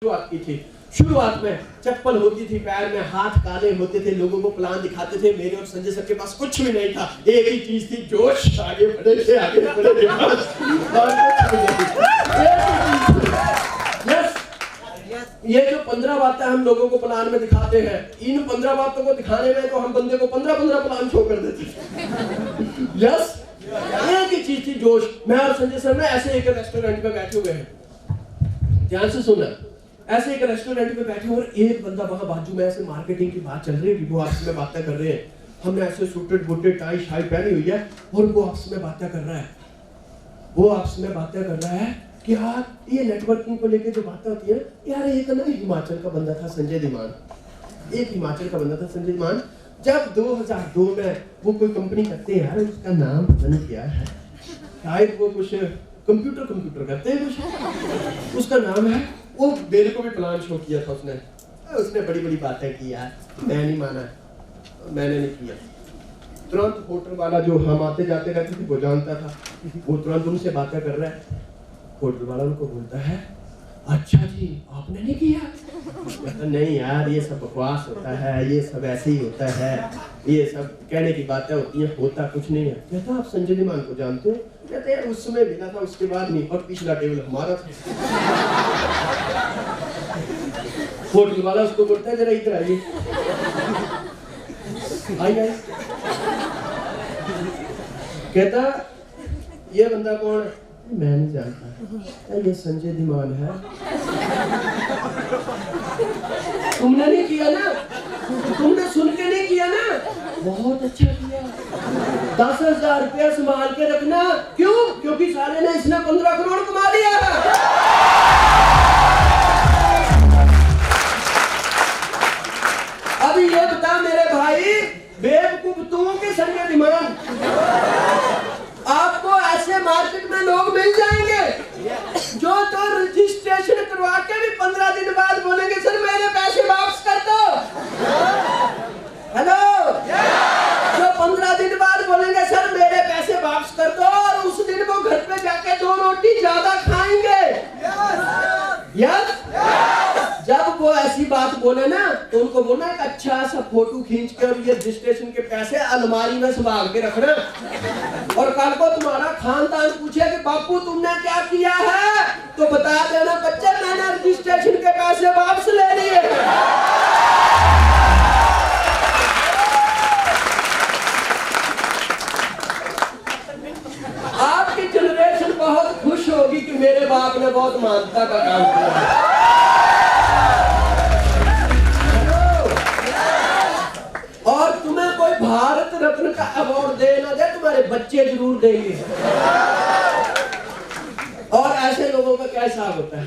शुरुआत की थी। शुरुआत में चप्पल होती थी पैर में, हाथ काले होते थे, लोगों को प्लान दिखाते थे। मेरे और संजय सर के पास कुछ भी नहीं था, एक ही चीज थी, जोश। आगे बढ़े थे, आगे बढ़े थे, ये जो 15 बातें हम लोगों को प्लान में दिखाते हैं, इन 15 बातों को दिखाने में तो हम बंदे को 15 प्लान शो कर देते। यस, एक ही चीज थी, जोश। मैं और संजय सर ने ऐसे एक रेस्टोरेंट में बैठे हुए हैं, ध्यान से सुनना। ऐसे एक रेस्टोरेंट में बैठे और एक बंदा वहां बाजू में ऐसे मार्केटिंग की बात चल रही है, वो आपस में बातें कर रहे हैं। हमने ऐसे सूटेड बूटेड टाई शाई पहनी हुई है और वो आपस में बातें कर रहा है। वो आपस में बातें कर रहा है कि यार ये नेटवर्किंग को लेके जो बातें होती है, यार एक ना हिमाचल का बंदा था संजय धीमान, एक हिमाचल का बंदा था संजय धीमान। जब 2002 में वो कोई कंपनी करते हैं, यार उसका नाम पता नहीं क्या है, शायद वो कुछ कंप्यूटर करते हैं कुछ, उसका नाम है। वो मेरे को भी प्लान शो किया था उसने बड़ी बड़ी बातें की यार, मैं नहीं माना, मैंने नहीं किया। तुरंत होटल वाला जो हम आते जाते रहते थे वो जानता था, वो तुरंत उनसे बातें कर रहा है। होटल वाला उनको बोलता है, अच्छा जी आपने नहीं किया? कहता नहीं यार ये सब बकवास होता है, ये सब ऐसे ही होता है, ये सब कहने की बातें होती हैं, होता कुछ नहीं है। कहता आप संजय धीमान को जानते हो? कहते हैं उस समय मिला था, उसके बाद नहीं, और पिछला टेबल हमारा था। होटल वाला उसको बोलता है जरा इधर आइए, आइए। कहता ये बंदा कौन है? मैं नहीं जानता, ये संजय धीमान है। तुमने नहीं किया ना, तुमने सुन के नहीं किया ना, बहुत अच्छा किया। 10,000 रुपया संभाल के रखना। क्यों? क्योंकि साले ने इसने 15 करोड़ कमा लिया है। अभी ये बता मेरे भाई, बेवकूफ तू के संजय धीमान, आपको ऐसे मार्केट में लोग मिल जाएंगे जो तो रजिस्ट्रेशन करवा के भी 15 दिन बाद बोलेंगे सर मेरे पैसे वापस कर दो। हेलो, जो 15 दिन बाद बोलेंगे सर मेरे पैसे वापस कर दो, और उस दिन वो घर पे जाके 2 रोटी ज्यादा खाएंगे। यस, जब वो ऐसी बात बोले ना तो उनको बोलना एक अच्छा सा फोटो खींच के, और ये रजिस्ट्रेशन के पैसे अलमारी में संभाल के रखना। और कल को तुम्हारा खानदान पूछे कि बापू तुमने क्या किया है, तो बता देना बच्चे मैंने रजिस्ट्रेशन के पैसे वापस ले लिए। आपकी जनरेशन बहुत खुश होगी कि मेरे बाप ने बहुत मानता का काम किया। और तुम्हें कोई भारत रत्न का अवार्ड दे ना दे, तुम्हारे बच्चे जरूर देंगे। और ऐसे लोगों का क्या हिसाब होता है?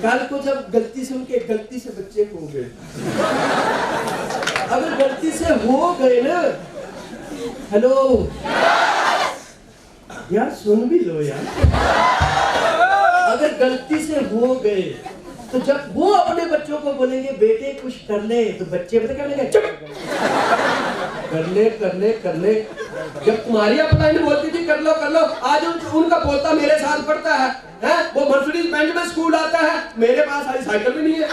कल को जब गलती से उनके गलती से बच्चे हो गए, अगर गलती से हो गए ना, हेलो यार सुन भी लो यार, अगर गलती से हो गए तो जब वो अपने बच्चों को बोलेंगे बेटे कुछ कर ले, तो बच्चे पता क्या बोलेंगे? चुप, कर ले। जब तुम्हारी अपलाइन बोलती थी कर लो, आज उनका पोता मेरे साथ पढ़ता है, वो मर्सिडीज बेंज में स्कूल आता है, मेरे पास सारी साइकिल भी नहीं है।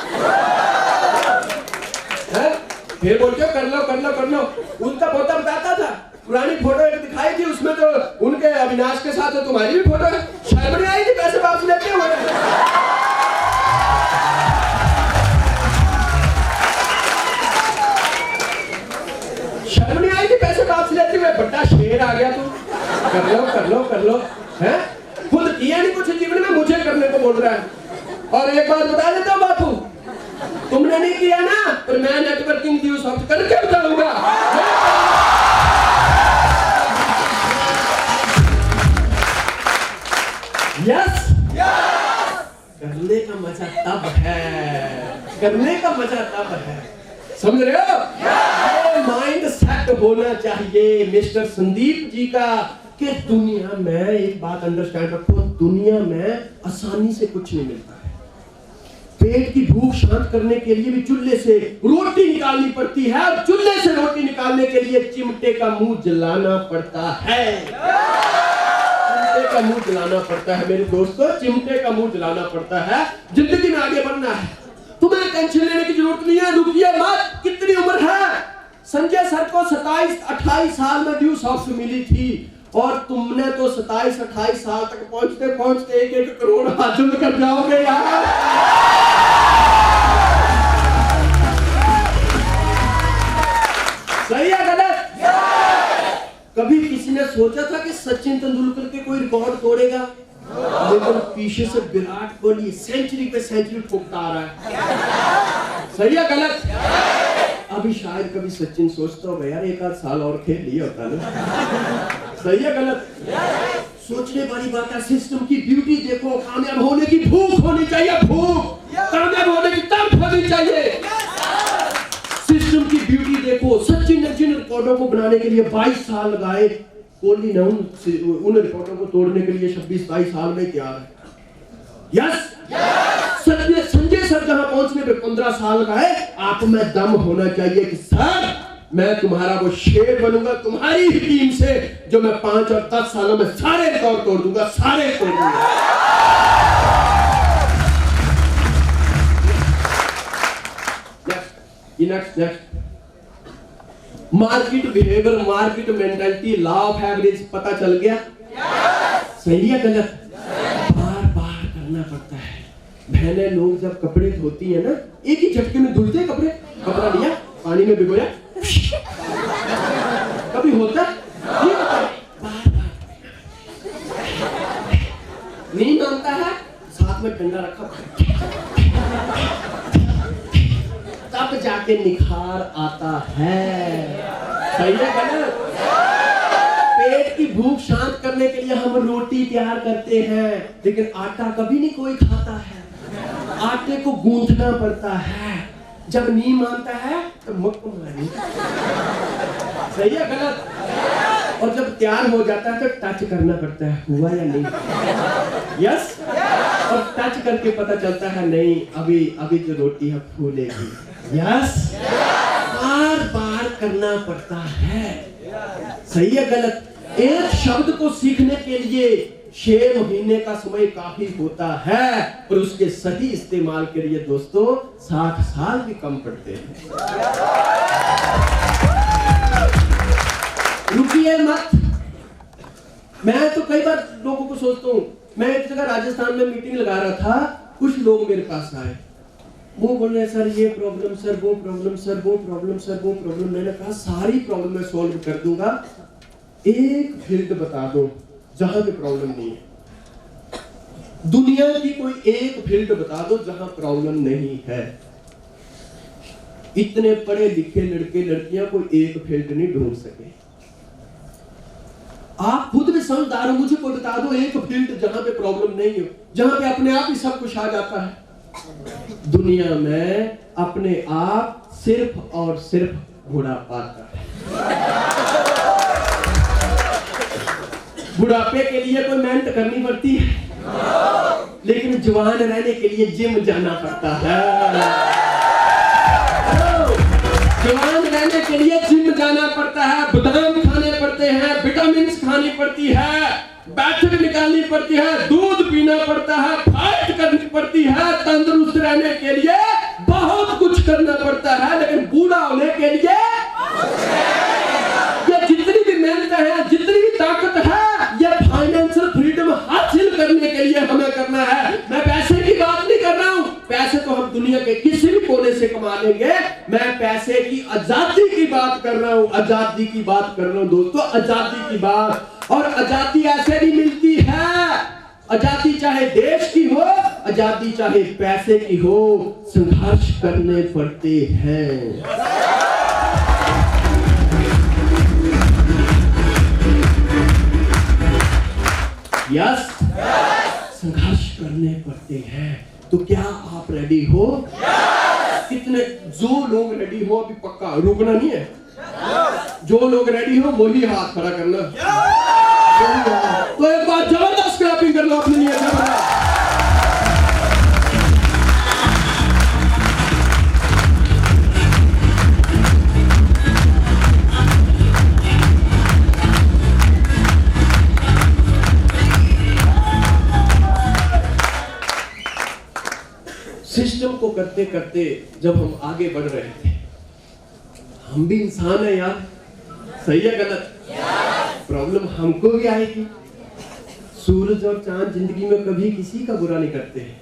फिर बोलते हो कर लो। उनका पोता बताता था, पुरानी फोटो एक दिखाई थी, उसमें तो उनके अविनाश के साथ तो तुम्हारी भी फोटो है। शर्म नहीं आई थी पैसे वापस लेते हुए? शर्म नहीं आई थी पैसे वापस लेते हुए? बड़ा शेर आ गया तू, कर लो, हैं? खुद किया नहीं कुछ जीवन में, मुझे करने को बोल रहा है। और एक बात बता देता हूँ बापू, तुमने नहीं किया ना, पर मैं नेटवर्किंग की उस वक्त करके बताऊंगा। यस, करने का मजा तब है, समझ रहे हो? ये माइंड सेट होना चाहिए मिस्टर संदीप जी का, कि दुनिया में एक बात अंडरस्टैंड रखो, दुनिया में आसानी से कुछ नहीं मिलता है। पेट की भूख शांत करने के लिए भी चूल्हे से रोटी निकालनी पड़ती है, और चूल्हे से रोटी निकालने के लिए चिमटे का मुंह जलाना पड़ता है। चिमटे का मुंह जलाना पड़ता है मेरे दोस्तों, चिमटे का मुंह जलाना पड़ता है। जिंदगी में आगे बढ़ना है, तुम्हें टेंशन लेने की जरूरत नहीं है, रुकिए मत। कितनी उम्र है? संजय सर को 27-28 साल में ड्यू सॉफ्ट मिली थी और तुमने तो 27-28 साल तक पहुंचते पहुंचते 1-1 करोड़ हासिल कर जाओगे यार। सही है गलत? कभी किसी ने सोचा था कि सचिन तेंदुलकर के कोई रिकॉर्ड तोड़ेगा? लेकिन पीछे से विराट कोहली सेंचुरी पे सेंचुरी ठोकता आ रहा है। सही है गलत? अभी शायद कभी सचिन सोचता होगा यार 1 आध साल और खेल लिया होता ना। सही है गलत? सोचने वाली बात है। सिस्टम की ब्यूटी देखो, कामयाब होने की भूख होनी चाहिए, भूख। कामयाब होने की तड़प होनी चाहिए। सिस्टम की ब्यूटी देखो, सचिन ने जिन रिकॉर्डों को बनाने के लिए 22 साल लगाए, कोहली ने उन रिकॉर्डों को तोड़ने के लिए 26-22 साल में तैयार है। यस, संजय सर जहां पहुंचने पे 15 साल लगाए, आप में दम होना चाहिए कि सर मैं तुम्हारा वो शेर बनूंगा तुम्हारी ही टीम से, जो मैं 5 और 10 सालों में सारे रिकॉर्ड तोड़ दूंगा, सारे तोड़ दूंगा। Next market behaviour, market mentality, law of average पता चल गया? सही है गलत? बार बार करना पड़ता है। बहनें लोग जब कपड़े धोती है ना, एक ही झटके में धुलते हैं कपड़े। कपड़ा लिया, पानी में भिगोया, कभी होता नहीं होता? बार बार नहीं मानता है, साथ में डंडा रखा, तब जाके निखार आता है। सही है गलत? पेट की भूख शांत करने के लिए हम रोटी तैयार करते हैं, लेकिन आटा कभी नहीं कोई खाता है। आटे को गूंथना पड़ता है। जब नहीं मानता है तो मुक्क मारी। सही है गलत? और जब तैयार हो जाता है तो टच करना पड़ता है, हुआ या नहीं। यस, और टच करके पता चलता है नहीं, अभी जो रोटी है फूलेगी। यस, बार बार करना पड़ता है। सही है गलत? एक शब्द को सीखने के लिए 6 महीने का समय काफी होता है, और उसके सही इस्तेमाल के लिए दोस्तों 60 साल भी कम पड़ते हैं। रुकिए मत। मैं तो कई बार लोगों को सोचता हूँ, मैं एक जगह राजस्थान में मीटिंग लगा रहा था, कुछ लोग मेरे पास आए, वो बोल रहे सर ये प्रॉब्लम, सर वो प्रॉब्लम, सर वो प्रॉब्लम, सर वो प्रॉब्लम। मैंने कहा सारी प्रॉब्लम मैं सॉल्व कर दूंगा, एक फील्ड बता दो जहां पे प्रॉब्लम नहीं है। दुनिया की कोई एक फील्ड बता दो जहां प्रॉब्लम नहीं है। इतने पढ़े लिखे लड़के लड़कियां कोई एक फील्ड नहीं ढूंढ सके। आप खुद भी समझदार हो, मुझे कोई बता दो एक फील्ड जहां पे प्रॉब्लम नहीं हो, जहां पे अपने आप ही सब कुछ आ जाता है। दुनिया में अपने आप सिर्फ और सिर्फ बुढ़ापा आता है। बुढ़ापे के लिए कोई मेहनत करनी पड़ती है, लेकिन जवान रहने के लिए जिम जाना पड़ता है। जवान रहने के लिए जिम जाना पड़ता है, बादाम खाने पड़ते हैं, विटामिन खानी पड़ती है, बैठक निकालनी पड़ती है, दूध पीना पड़ता है, फाइट करनी पड़ती है। तंदुरुस्त रहने के लिए बहुत कुछ करना पड़ता है, लेकिन बूढ़ा होने के लिए ये जितनी भी मेहनत है, जितनी भी ताकत है, ये फाइनेंशियल फ्रीडम हासिल करने के लिए हमें करना है। मैं पैसे की बात नहीं कर रहा हूँ, पैसे तो हम दुनिया के किसी भी कोने से कमा लेंगे। मैं पैसे की आजादी की बात कर रहा हूँ, आजादी की बात कर रहा हूँ दोस्तों, आजादी की बात। और आजादी ऐसे नहीं मिलती है। आजादी चाहे देश की हो, आजादी चाहे पैसे की हो, संघर्ष करने पड़ते हैं। यस, संघर्ष करने पड़ते हैं। तो क्या आप रेडी हो? कितने जो लोग रेडी हो, अभी पक्का रुकना नहीं है। जो लोग रेडी हो वही हाथ खड़ा करना। तो एक बार जबरदस्त क्लैपिंग कर लो अपने लिए। सिस्टम को करते करते जब हम आगे बढ़ रहे थे, हम भी इंसान है यार, सही है गलत? प्रॉब्लम हमको भी आएगी। सूरज और चांद जिंदगी में कभी किसी का बुरा नहीं करते हैं,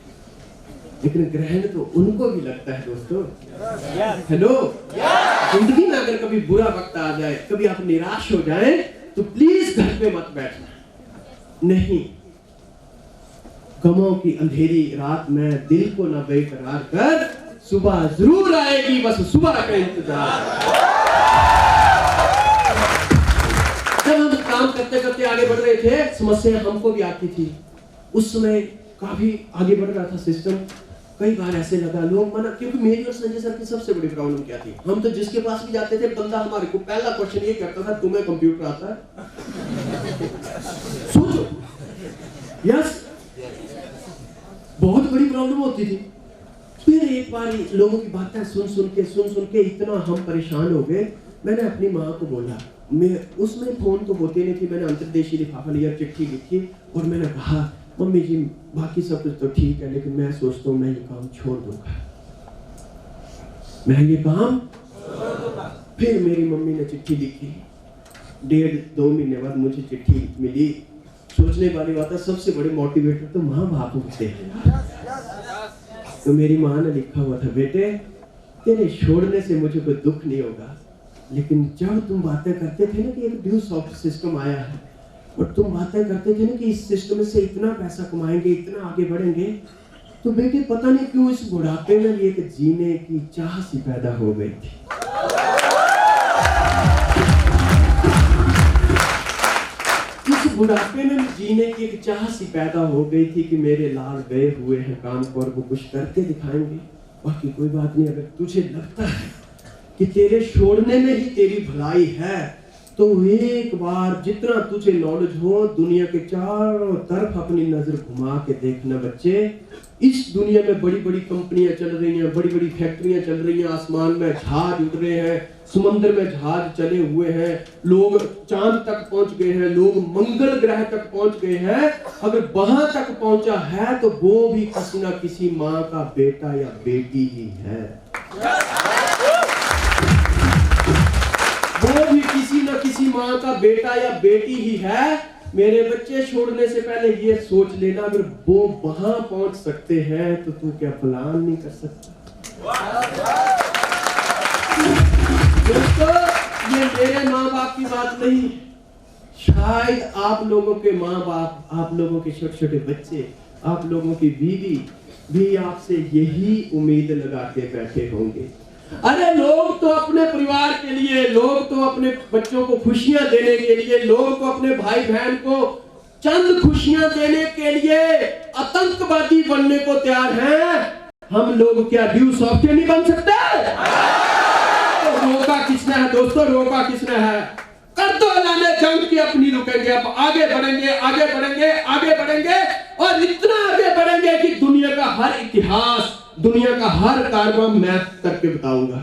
लेकिन ग्रहण तो उनको भी लगता है दोस्तों। हेलो, जिंदगी में अगर कभी बुरा वक्त आ जाए, कभी आप निराश हो जाए, तो प्लीज घर पे मत बैठना, नहीं, गमों की अंधेरी रात में दिल को न बेकरार कर, सुबह जरूर आएगी, बस सुबह का इंतजार। जब हम काम करते करते आगे बढ़ रहे थे, समस्या हमको भी आती थी। उस समय काफी आगे बढ़ रहा था सिस्टम। कई बार ऐसे लगा लोग मना, क्योंकि मेरी और संजय सर की सबसे बड़ी प्रॉब्लम क्या थी, हम तो जिसके पास भी जाते थे, बंदा हमारे को पहला क्वेश्चन ये करता था, तुम्हें कंप्यूटर आता है? सोचो, यस, बहुत बड़ी प्रॉब्लम होती थी। फिर एक बार लोगों की बातें सुन सुन के इतना हम परेशान हो गए, मैंने अपनी माँ को बोला, मैं उसमें फोन तो होते नहीं थी, मैंने अंतर्देशीय लिफाफा लिया, चिट्ठी लिखी और मैंने कहा, मम्मी जी बाकी सब कुछ तो ठीक है, लेकिन मैं सोचता हूँ मैं ये काम छोड़ दूंगा, मैं ये काम। फिर मेरी मम्मी ने चिट्ठी लिखी, 1.5-2 महीने बाद मुझे चिट्ठी मिली। सोचने वाली बात है, सबसे बड़े मोटिवेटर तो माँ बाप होते हैं। तो मेरी माँ ने लिखा हुआ था, बेटे तेरे छोड़ने से मुझे कोई दुख नहीं होगा, लेकिन जब तुम बातें करते थे ना कि एक ड्यू सॉफ्ट सिस्टम आया है, और तुम बातें करते थे ना कि इस सिस्टम से इतना पैसा कमाएंगे, इतना आगे बढ़ेंगे, तो बेटे पता नहीं क्यों इस बुढ़ापे में भी एक जीने की चाह सी पैदा हो गई थी। इस बुढ़ापे में जीने की एक चाह सी पैदा हो गई थी कि मेरे लाल गए हुए हैं काम को और वो कुछ करके दिखाएंगे। बाकी कोई बात नहीं, अगर तुझे लगता है कि तेरे छोड़ने में ही तेरी भलाई है, तो एक बार जितना तुझे नॉलेज हो, दुनिया के चारों तरफ अपनी नजर घुमा के देखना बच्चे। इस दुनिया में बड़ी बड़ी कंपनियां चल रही हैं, बड़ी बड़ी फैक्ट्रियां चल रही हैं, आसमान में जहाज उड़ रहे हैं, समुद्र में जहाज चले हुए हैं, लोग चांद तक पहुंच गए हैं, लोग मंगल ग्रह तक पहुंच गए हैं। अगर वहां तक पहुंचा है तो वो भी किसी ना किसी माँ का बेटा या बेटी ही है, वो भी किसी न किसी माँ का बेटा या बेटी ही है। मेरे बच्चे, छोड़ने से पहले ये सोच लेना, अगर वो वहां पहुंच सकते हैं तो तू क्या प्लान नहीं कर सकता? दोस्तों, ये मेरे माँ बाप की बात नहीं, शायद आप लोगों के माँ बाप, आप लोगों के छोटे छोटे बच्चे, आप लोगों की बीवी भी आपसे यही उम्मीद लगा के बैठे होंगे। अरे लोग तो अपने परिवार के लिए, लोग तो अपने बच्चों को खुशियां देने के लिए, लोग तो अपने भाई बहन को चंद खुशियां देने के लिए आतंकवादी बनने को तैयार हैं। हम लोग क्या ड्यू सॉफ्टवेयर नहीं बन सकते? तो रोका किसने है दोस्तों, रोका किसने है? कर दो ऐलान जंग की, अपनी रुकेंगे, अब आगे बढ़ेंगे, आगे बढ़ेंगे, आगे बढ़ेंगे, और इतना आगे बढ़ेंगे कि दुनिया का हर इतिहास, दुनिया का हर कारनामा मैप करके बताऊंगा।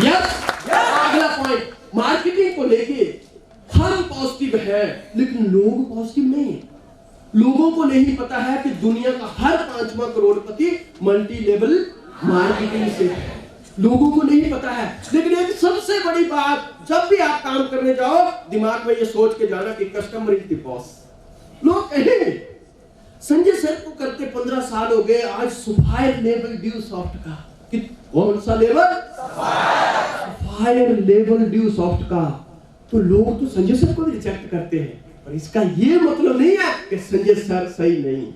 यस, अगला पॉइंट, मार्केटिंग को लेके हम पॉजिटिव है, लेकिन लोग पॉजिटिव नहीं है। लोगों को नहीं पता है कि दुनिया का हर 5वां करोड़पति मल्टी लेवल मार्केटिंग से है, लोगों को नहीं पता है। लेकिन एक सबसे बड़ी बात, जब भी आप काम करने जाओ, दिमाग में ये सोच के जाना कि कस्टमर इज द बॉस। लोग कहेंगे संजय सर को करते 15 साल हो गए, आज सफायर लेवल ड्यू सॉफ्ट का, कि कौन सा level? Sapphire level due soft का। तो लोग तो संजय सर को भी रिजेक्ट करते हैं, पर इसका ये मतलब नहीं है कि संजय सर सही नहीं,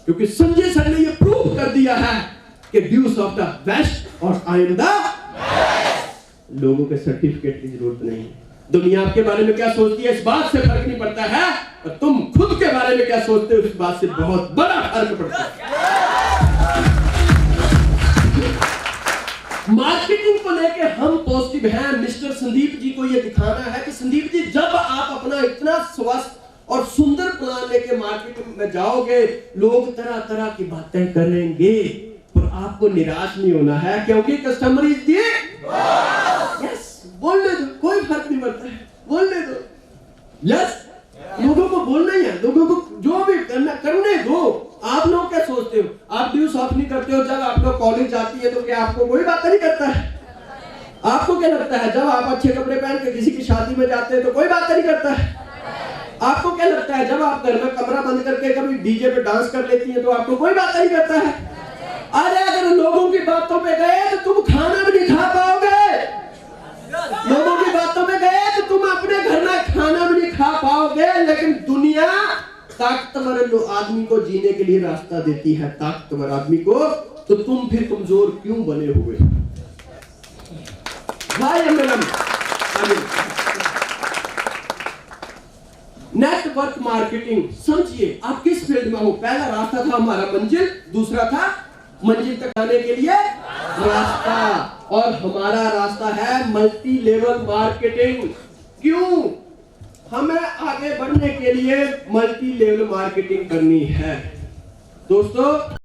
क्योंकि संजय सर ने ये प्रूव कर दिया है कि ड्यू सॉफ्ट द बेस्ट और आई एम द बेस्ट। लोगों के सर्टिफिकेट की जरूरत नहीं है। दुनिया आपके बारे में क्या सोचती है इस बात से फर्क नहीं पड़ता है, और तुम खुद के बारे में क्या सोचते हो इस बात से बहुत बड़ा फर्क पड़ता है। मार्केटिंग को लेके हम पॉजिटिव हैं। मिस्टर संदीप जी को यह दिखाना है कि संदीप जी, जब आप अपना इतना स्वस्थ और सुंदर प्लान लेके मार्केटिंग में जाओगे, लोग तरह तरह की बातें करेंगे, पर आपको निराश नहीं होना है, क्योंकि कस्टमर इज द यस। बोलने दो, कोई फर्क नहीं पड़ता है, बोलने दो। यस, लोगों को बोलना ही है, लोगों को जो भी करना करने दो। आप लोग क्या सोचते हो? आप ड्यूज ऑफ नहीं करते हो जब आप लोग कॉलेज जाती है तो क्या आपको कोई बात नहीं करता है? आपको क्या लगता है जब आप अच्छे कपड़े पहन के किसी की शादी में जाते हैं तो कोई बात नहीं करता है? आपको क्या लगता है जब आप घर में कमरा बंद करके कभी डीजे पे डांस कर लेती हैं तो आपको कोई बात नहीं करता है? अरे अगर लोगों की बातों पे गए तो तुम खाना भी नहीं खा पाओगे। लोगों की बातों में गए तो तुम अपने घर में खाना भी नहीं खा पाओगे। लेकिन दुनिया ताकतवर आदमी को जीने के लिए रास्ता देती है, ताकतवर आदमी को, तो तुम फिर कमजोर क्यों बने हुए? नेटवर्क मार्केटिंग समझिए, आप किस फील्ड में हो? पहला रास्ता था हमारा मंजिल, दूसरा था मंजिल तक आने के लिए रास्ता, और हमारा रास्ता है मल्टी लेवल मार्केटिंग। क्यों? हमें आगे बढ़ने के लिए मल्टी लेवल मार्केटिंग करनी है दोस्तों।